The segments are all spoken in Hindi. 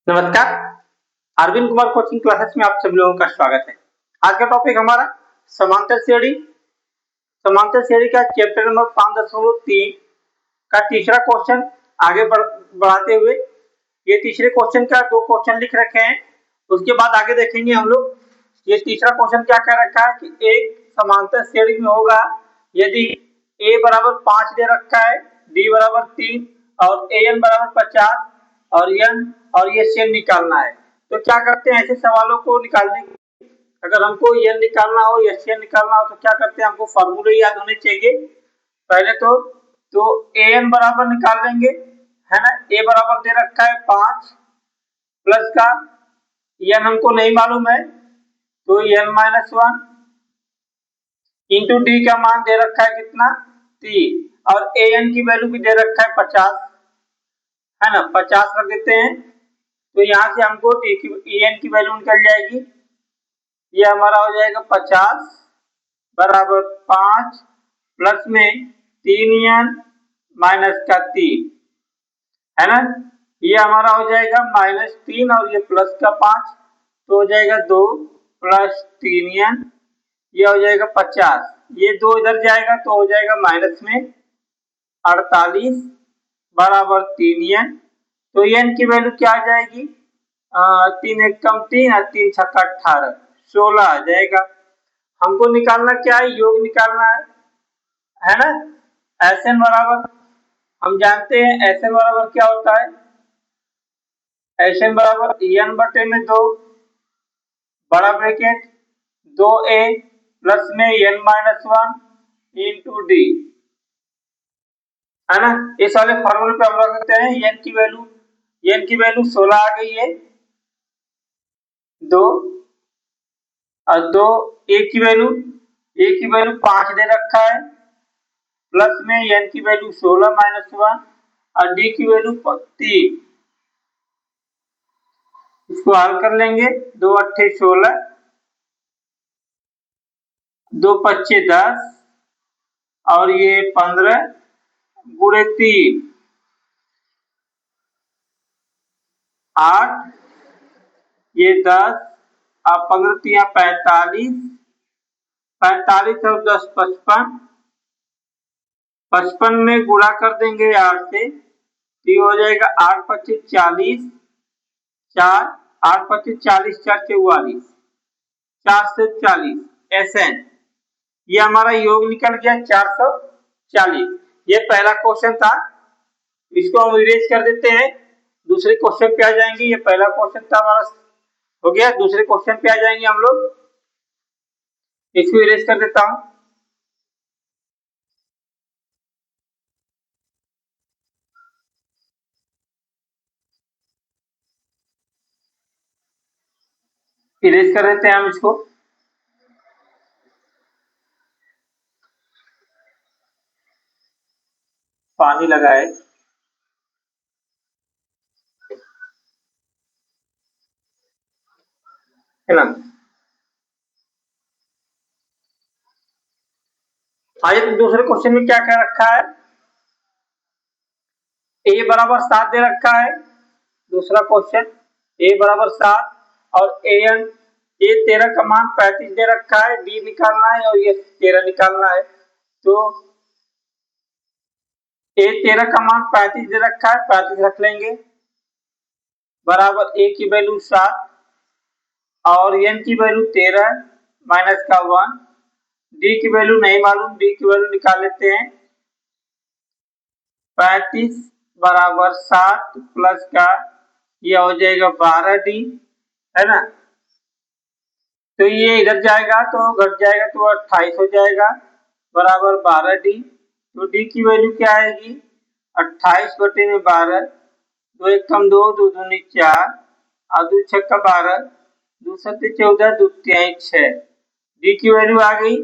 नमस्कार। अरविंद कुमार कोचिंग क्लासेस में आप सभी लोगों का स्वागत है। आज का टॉपिक हमारा समांतर श्रेणी का चैप्टर नंबर 5.3 का तीसरा क्वेश्चन आगे बढ़ाते हुए ये तीसरे क्वेश्चन का 2 क्वेश्चन लिख रखे हैं। उसके बाद आगे देखेंगे हम लोग ये तीसरा क्वेश्चन क्या कह रखा है कि एक समांतर श्रेणी में होगा यदि a बराबर 5 दे रखा है, d बराबर 3 और an बराबर 50 और n और ये शेन निकालना है। तो क्या करते हैं ऐसे सवालों को निकालने के, अगर हमको n निकालना हो या शेन निकालना हो तो क्या करते हैं, हमको फॉर्मूले याद होने चाहिए। पहले तो an बराबर निकाल लेंगे, है ना। a बराबर दे रखा है 5 प्लस का n हमको नहीं मालूम है तो n-1 इंटू डी का मान दे रखा है कितना 3 और an की वैल्यू भी दे रखा है 50, है ना। 50 रख देते हैं तो यहाँ से हमको en की वैल्यू निकल जाएगी। ये हमारा हो जाएगा 50 बराबर 5 प्लस में 3n माइनस का 3, है ना। ये हमारा हो जाएगा -3 और ये प्लस का 5 तो हो जाएगा 2 प्लस 3n, ये हो जाएगा 50। ये 2 इधर जाएगा तो हो जाएगा माइनस में 48 बराबर 3n। तो n की वैल्यू क्या आ जाएगी 3 एक कम 3 और 3 छक्का 18 16 आ जाएगा। हमको निकालना क्या है, योग निकालना है ना। Sn बराबर हम जानते हैं Sn बराबर क्या होता है, Sn बराबर n बटे में 2 बड़ा ब्रैकेट 2a प्लस में n-1 इंटू डी, है ना। इस वाले फॉर्मूले पे हम रख देते हैं n की वैल्यू 16 आ गई है 2 और 2 a की वैल्यू 5 दे रखा है प्लस में n की वैल्यू 16-1 और d की वैल्यू 3। इसको हल कर लेंगे 2 अट्ठे 16 2 पच्चे 10 और ये 15 गुणे 3 8, ये 10 और 15 45 45 और 10 55 55 में गुणा कर देंगे 8 से तो ये हो जाएगा 8 पच्चीस 40 4 8 पच्चीस 40 4 44 4 से 40 Sn, ये हमारा योग निकल गया 440। ये पहला क्वेश्चन था, इसको हम इरेज कर देते हैं, दूसरे क्वेश्चन पे आ जाएंगे। ये पहला क्वेश्चन था हमारा हो गया, दूसरे क्वेश्चन पे आ जाएंगे हम लोग। इसको इरेज कर देता हूं। इरेज कर देते हैं हम इसको। पानी लगा है ना। आइए तो दूसरे क्वेश्चन में क्या कह रखा है, a बराबर 7 दे रखा है। दूसरा क्वेश्चन a बराबर 7 और an ये 13 का मान 35 दे रखा है, d निकालना है और ये 13 निकालना है। तो a 13 का मान 35 दे रखा है, 35 रख लेंगे बराबर a की वैल्यू 7 और n की वैल्यू 13 माइनस का 1, d की वैल्यू नहीं मालूम, d की वैल्यू निकाल लेते हैं 35 बराबर 7 प्लस का ये हो जाएगा 12d, है ना। तो ये इधर जाएगा तो घट जाएगा तो 28 हो जाएगा बराबर 12d। तो d की वैल्यू क्या आएगी 28 बटे में 12, 2 एक कम 2 2 दूनी 4 और 2 छक्का 12 2 सत्ते 14 2 तिहाई 6, d की वैल्यू आ गई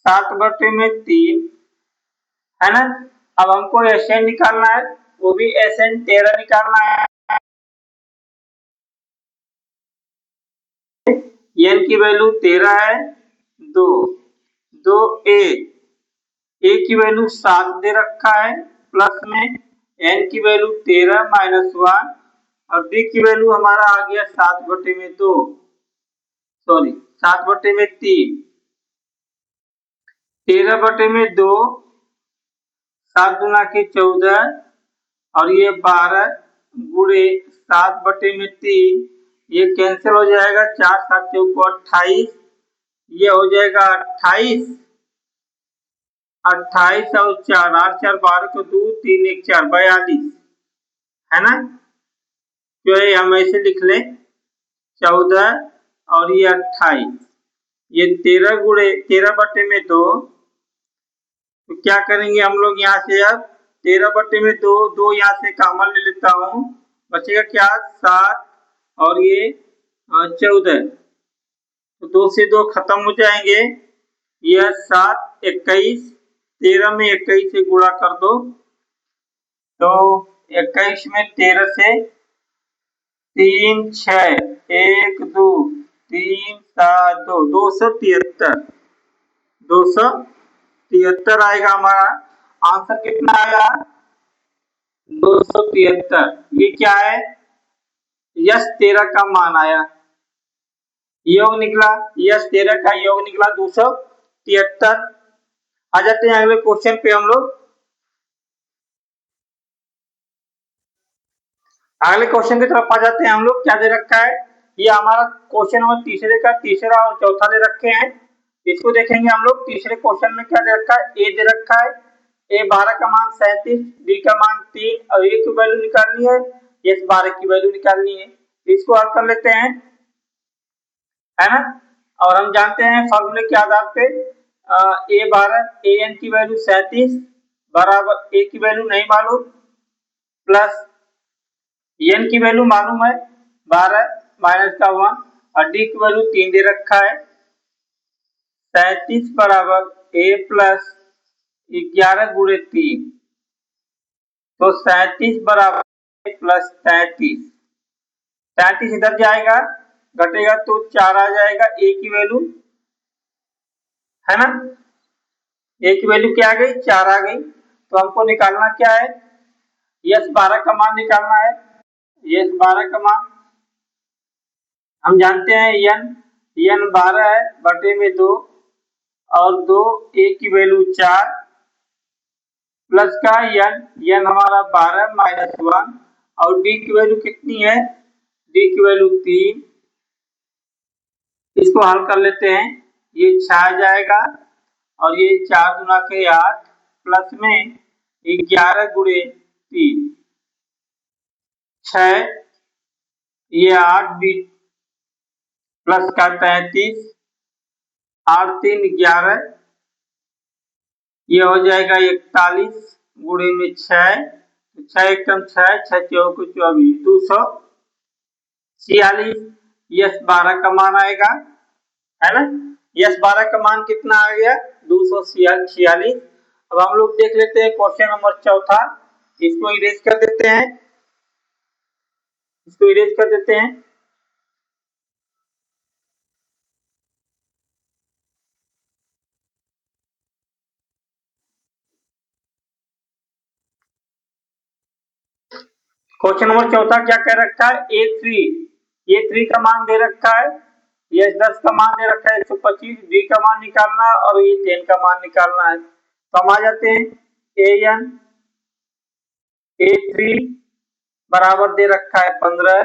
7 बटे में 3, है ना। अब हमको Sn निकालना है, वो भी Sn 13 निकालना है। n की वैल्यू 13 है 2 a की वैल्यू 7 दे रखा है प्लस में n की वैल्यू 13 -1 और डी की वैल्यू हमारा आ गया 7/2, सॉरी 7/3, 13/2, 7×14 और ये 12 गुणे 7/3, ये कैंसिल हो जाएगा, 4 7 चौको 28, ये हो जाएगा 28, 28 और 4 8 4 12 को 2 3 1 4 42, है ना। जो है हम ऐसे लिख लें 14 और ये 28, ये 13 गुणे 13/2, तो क्या करेंगे हम लोग यहाँ से, अब 13/2, 2 यहाँ से कॉमन ले लेता हूँ, बचेगा क्या 7 और ये 14, तो 2 से 2 खत्म हो जाएंगे, यह 7 21, 13 में 21 से गुणा कर दो, तो 21 में 13 से 3 6 1 2 3 7 2 273, 273 आएगा हमारा आंसर। कितना आया 273। ये क्या है, यस 13 का मान आया, योग निकला, यस 13 का योग निकला 273। आ जाते हैं अगले क्वेश्चन पे हम लोग। अगले क्वेश्चन की तरफ आ जाते हैं हम लोग। क्या दे रखा है, ये हमारा क्वेश्चन नंबर तीसरे का तीसरा और चौथा दे रखे हैं, इसको देखेंगे हम लोग। तीसरे क्वेश्चन में क्या दे रखा है, ए दे रखा है, ए 12 का मान 37, बी का मान 3 और ए की वैल्यू निकालनी है, एस 12 की वैल्यू निकालनी है। इसको हल कर लेते हैं, है ना। और हम जानते हैं फॉर्मूले के आधार पे ए 12 ए एन की वैल्यू 37 बराबर ए की वैल्यू नहीं मालूम प्लस एन की वैल्यू मालूम है 12 माइनस का 1 और डी की वैल्यू 3 दे रखा है, 37 बराबर ए प्लस 11 गुणे 3, तो 37 बराबर प्लस 33, 33 इधर जाएगा घटेगा तो 4 आ जाएगा, ए की वैल्यू, है ना, ए की वैल्यू क्या आ गई 4 आ गई। तो हमको निकालना क्या है, यस 12 का मान निकालना है, यस 12 का मान हम जानते हैं एन 12 है बटे में 2 और 2 ए की वैल्यू 4 प्लस का एन हमारा 12 माइनस 1 और डी की वैल्यू कितनी है, डी की वैल्यू 3, इसको हल कर लेते हैं, ये 6 आ जाएगा और ये 4 गुना के 8 प्लस में 11 गुणे 3, 6 ये 8 भी प्लस का 33, 8 3 11, ये हो जाएगा 41 गुणे में 6, 6 एकम 6 6 चौको 24, 246, यस 12 का मान आएगा, है ना। यस 12 का मान कितना आ गया 246। अब हम लोग देख लेते हैं क्वेश्चन नंबर चौथा, इसको इरेज कर देते हैं, इसको इरेज कर देते हैं। क्वेश्चन नंबर चौथा क्या कह रखा है, ए3 का मान दे रखा है, ये 10 का मान दे रखा है 125, बी का मान निकालना है और ये 10 का मान निकालना है। तो हम आ जाते हैं एन ए3 बराबर दे रखा है 15,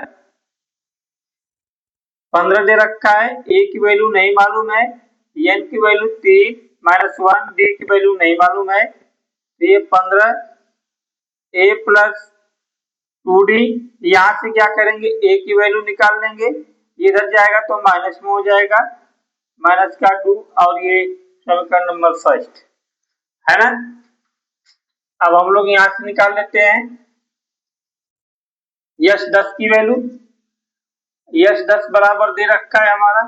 15 दे रखा है, ए की वैल्यू नहीं मालूम है, एन की वैल्यू 3 माइनस 1, डी की वैल्यू नहीं मालूम है, तो ये 15 ए प्लस 2d, यहाँ से क्या करेंगे ए की वैल्यू निकाल लेंगे, इधर जाएगा तो माइनस में हो जाएगा, माइनस का 2 और ये समीकरण नंबर फर्स्ट, है ना। अब हम लोग यहाँ से निकाल लेते हैं यस 10 की वैल्यू, यस 10 बराबर दे रखा है हमारा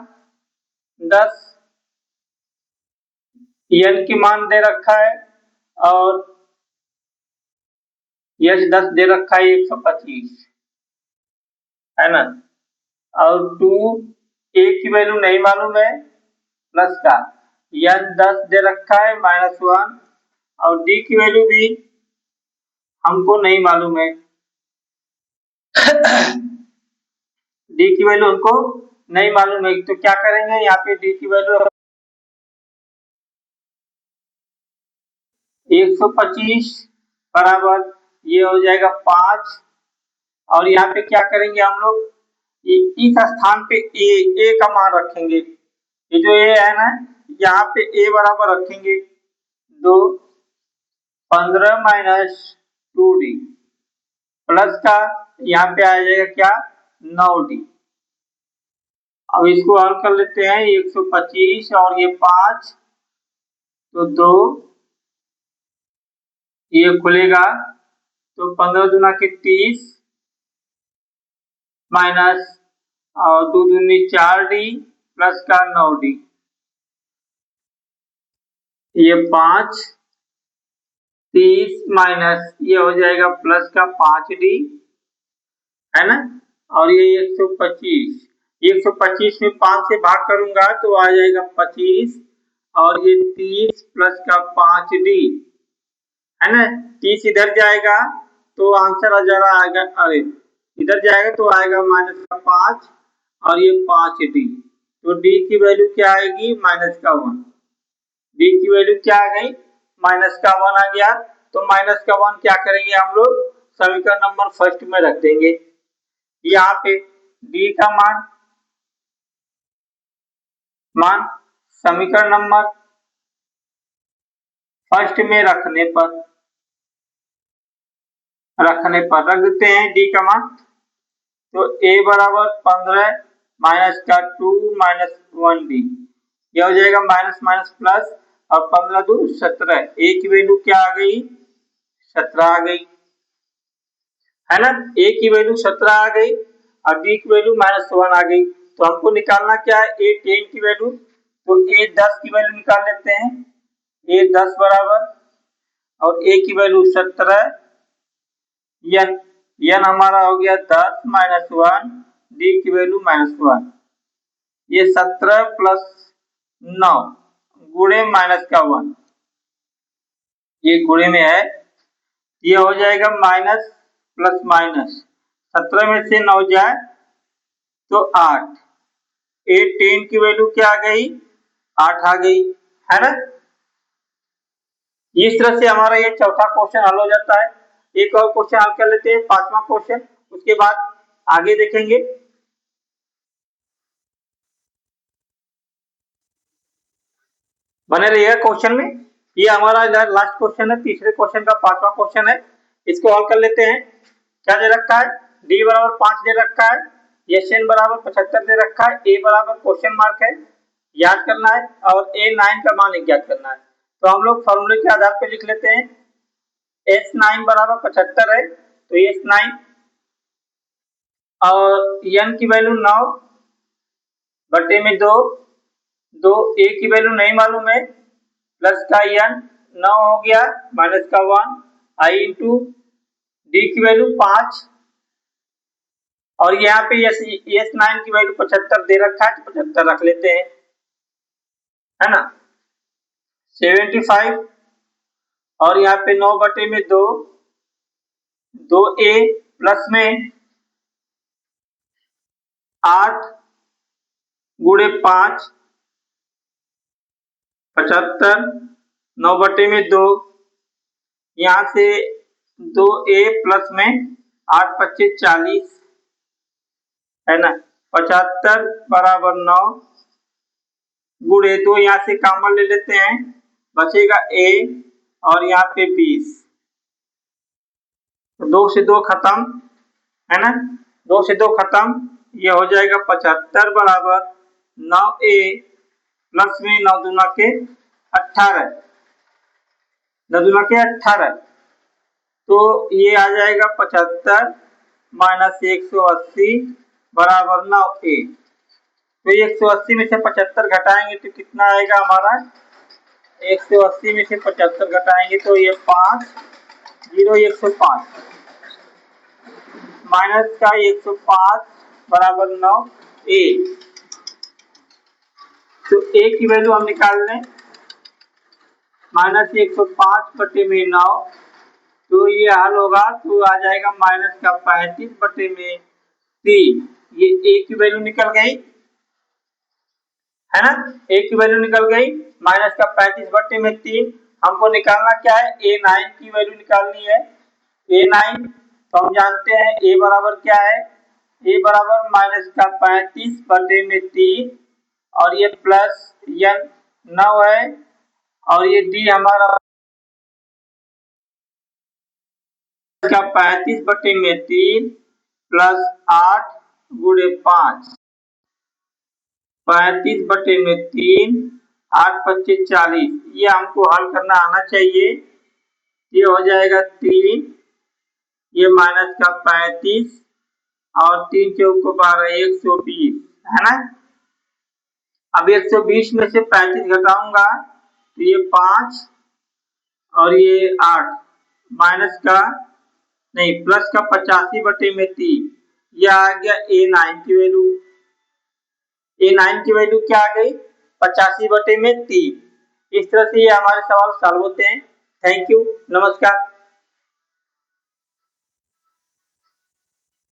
10, एन की मान दे रखा है और यस 10 दे रखा है 125, है ना, और 2 ए की वैल्यू नहीं मालूम है प्लस का एन 10 दे रखा है माइनस 1 और डी की वैल्यू भी हमको नहीं मालूम है, डी की वैल्यू हमको नहीं मालूम है, तो क्या करेंगे यहाँ पे डी की वैल्यू 125 बराबर ये हो जाएगा 5। और यहाँ पे क्या करेंगे हम लोग, इस स्थान पे ए का मान रखेंगे। ये जो ए है ना, यहाँ पे ए बराबर रखेंगे 2, 15 माइनस 2d प्लस का यहाँ पे आ जाएगा क्या 9d। अब इसको हल कर लेते हैं, 125 और ये 5 तो 2, ये खुलेगा तो 15 दूना के 30 माइनस और 2 दूनी 4d प्लस का 9d, ये 5 30 माइनस ये हो जाएगा प्लस का 5d है ना। और ये 125 में 5 से भाग करूंगा तो आ जाएगा 25 और ये 30 प्लस का 5d है ना। 30 इधर जाएगा तो आंसर जरा आएगा, अरे इधर जाएगा तो आएगा माइनस का 5 और ये 5d, तो d की वैल्यू क्या आएगी माइनस का 1। d की वैल्यू क्या आ गई माइनस का 1 आ गया। तो माइनस का 1 क्या करेंगे हम लोग समीकरण नंबर फर्स्ट में रख देंगे। यहाँ पे d का मान समीकरण नंबर फर्स्ट में रखने पर रख देते हैं d का मान। तो a बराबर 15 माइनस का 2 माइनस 1d, यह हो जाएगा माइनस माइनस प्लस और 15 2 17, a की वैल्यू क्या आ गई 17 आ गई है ना। a की वैल्यू 17 आ गई और d की वैल्यू माइनस 1 आ गई। तो हमको निकालना क्या है a 10 की वैल्यू, तो a 10 की वैल्यू निकाल लेते हैं। a 10 बराबर और a की वैल्यू 17, n हमारा हो गया 10 माइनस 1, d की वैल्यू माइनस 1, ये 17 प्लस 9 गुणे माइनस का 1, ये गुणे में है, ये हो जाएगा माइनस प्लस माइनस, 17 में से 9 जाए तो 8, a 10 की वैल्यू क्या आ गई 8 आ गई है ना। इस तरह से हमारा ये चौथा क्वेश्चन हल हो जाता है। एक और क्वेश्चन हल कर लेते हैं, पांचवा क्वेश्चन, उसके बाद आगे देखेंगे। बने रहिएगा क्वेश्चन में। ये हमारा लास्ट क्वेश्चन है, तीसरे क्वेश्चन का पांचवा क्वेश्चन है, इसको हल कर लेते हैं। क्या दे रखा है d बराबर 5 दे रखा है, SN बराबर 75 दे रखा है, a बराबर क्वेश्चन मार्क है याद करना है और a9 का मान ज्ञात करना है। तो हम लोग फॉर्मूले के आधार पर लिख लेते हैं। S9 बराबर 75 है तो S9 और n की वैल्यू 9 बटे में 2, a की वैल्यू नहीं मालूम है प्लस का n 9 हो गया माइनस का 1 i इंटू d की वैल्यू 5 और यहाँ पे S9 की वैल्यू 75 दे रखा है तो 75 रख लेते हैं है ना। 75 और यहाँ पे 9 बटे में 2, 2a प्लस में 8 गुणे 5 75, 9 बटे में 2, यहाँ से 2a प्लस में 8 25 40 है ना। 75 बराबर 9 गुणे 2, यहाँ से कॉमन ले लेते हैं बचेगा a और यहाँ पे 20, तो 2 से 2 खत्म है ना, 2 से 2 खत्म, ये हो जाएगा 75 बराबर 9a प्लस में 9 दूना के 18, 9 दूना के 18, तो ये आ जाएगा 75 माइनस 180 बराबर 9a। तो 180 में से 75 घटाएंगे तो कितना आएगा हमारा, 180 में से 75 घटाएंगे तो ये 5 0 105 माइनस का 105 बराबर 9a। तो a की वैल्यू हम निकाल लें माइनस 105 बटे में 9, तो ये हल होगा तो आ जाएगा माइनस का 35/3। ये ए की वैल्यू निकल गई है ना, ए की वैल्यू निकल गई। माइनस का 35/3 हमको निकालना क्या है, A9 की वैल्यू निकालनी है। A9 तो हम जानते हैं ए बराबर क्या है, ए बराबर माइनस का 35/3 और ये प्लस n 9 है और ये डी हमारा का 35/3 प्लस 8 गुणे 5, 35/3 8×5 = 40। ये हमको हल करना आना चाहिए। ये हो जाएगा 3, ये माइनस का 35 और 3 चौको 12 120 है ना। अब 120 में से 35 घटाऊंगा तो ये 5 और ये 8 माइनस का नहीं प्लस का 85/3। यह आ गया A9 की वैल्यू। A9 की वैल्यू क्या आ गई, 85/3। इस तरह से ये हमारे सवाल सॉल्व होते हैं। थैंक यू, नमस्कार।